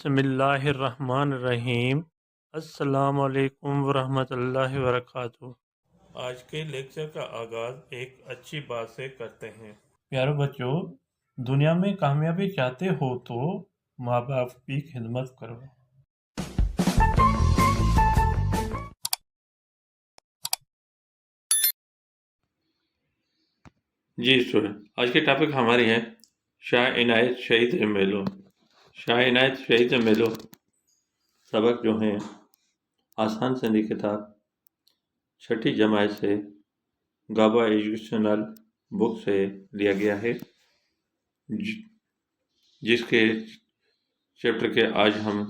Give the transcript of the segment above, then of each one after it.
بسم اللہ الرحمن الرحیم۔ السلام علیکم ورحمۃ اللہ وبرکاتہ۔ آج کے لیکچر کا آغاز ایک اچھی بات سے کرتے ہیں۔ پیارے بچوں، دنیا میں کامیابی چاہتے ہو تو ماں باپ کی خدمت کرو۔ جی اسٹوڈنٹ، آج کے ٹاپک ہماری ہے شاہ عنایت شہید میلو۔ شاہ عنایت شہید میلو سبق جو ہیں آسان سندھی کتاب 6ٹھی جماعت سے گابا ایجوکیشنل بک سے لیا گیا ہے، جس کے چیپٹر کے آج ہم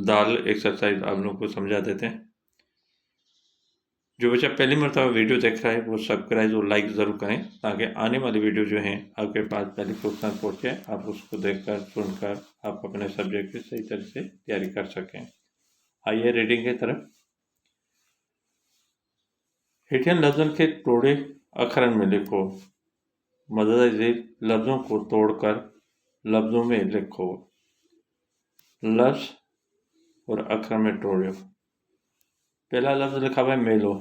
دال ایکسرسائز آپ لوگوں کو سمجھا دیتے ہیں۔ جو بچہ پہلی مرتبہ ویڈیو دیکھ رہا ہے وہ سبسکرائب اور لائک ضرور کریں تاکہ آنے والی ویڈیو جو ہیں آپ کے پاس پہلے فوکس پہنچے، آپ اس کو دیکھ کر سن کر آپ اپنے سبجیکٹ کی صحیح طرح سے تیاری کر سکیں۔ آئیے ریڈنگ کی طرف۔ ہیٹھین لفظوں کے توڑے اکھرن میں لکھو۔ مدد ذیل لفظوں کو توڑ کر لفظوں میں لکھو۔ لفظ اور اکھر میں توڑو۔ پہلا لفظ لکھا ہوا ہے میلو۔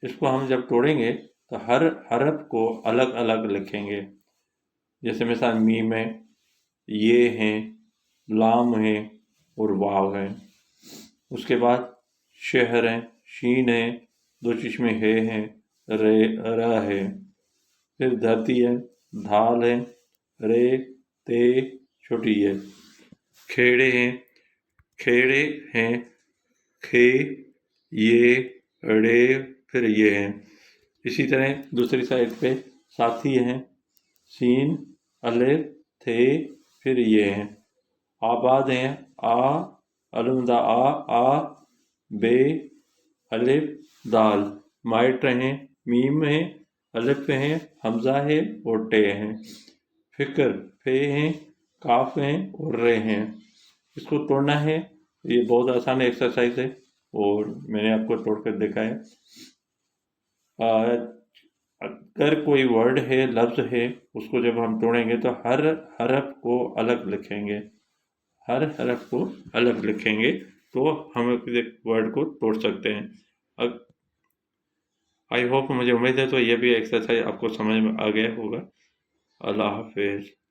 اس کو ہم جب توڑیں گے تو ہر حرف کو الگ الگ لکھیں گے۔ جیسے مثال میم ہے، یہ ہیں، لام ہیں اور واو ہیں۔ اس کے بعد شہر ہیں، شین ہے، دو چشمے ہے ہیں، ر ہے۔ پھر دھرتی ہے، دھال ہے، رے تے چھوٹی ہے۔ کھیڑے ہیں، کھیڑے ہیں، کھے یہ ڑے پھر یہ ہیں۔ اسی طرح دوسری سائڈ پہ ساتھی ہیں، سین الف تھے پھر یہ ہیں۔ آباد ہیں، آ الدا آ بے الف دال۔ مائٹ ہیں، میم ہیں، الف ہیں، حمزہ ہے اور ٹے ہیں۔ فکر فے ہیں، کاف ہیں اور رے ہیں۔ اس کو توڑنا ہے، یہ بہت آسان ایکسرسائز ہے اور میں نے آپ کو توڑ کر دکھایا۔ اگر کوئی ورڈ ہے، لفظ ہے، اس کو جب ہم توڑیں گے تو ہر حرف کو الگ لکھیں گے۔ ہر حرف کو الگ لکھیں گے تو ہم ورڈ کو توڑ سکتے ہیں۔ آئی ہوپ، مجھے امید ہے تو یہ بھی ایکسرسائز آپ کو سمجھ میں آ گیا ہوگا۔ اللہ حافظ۔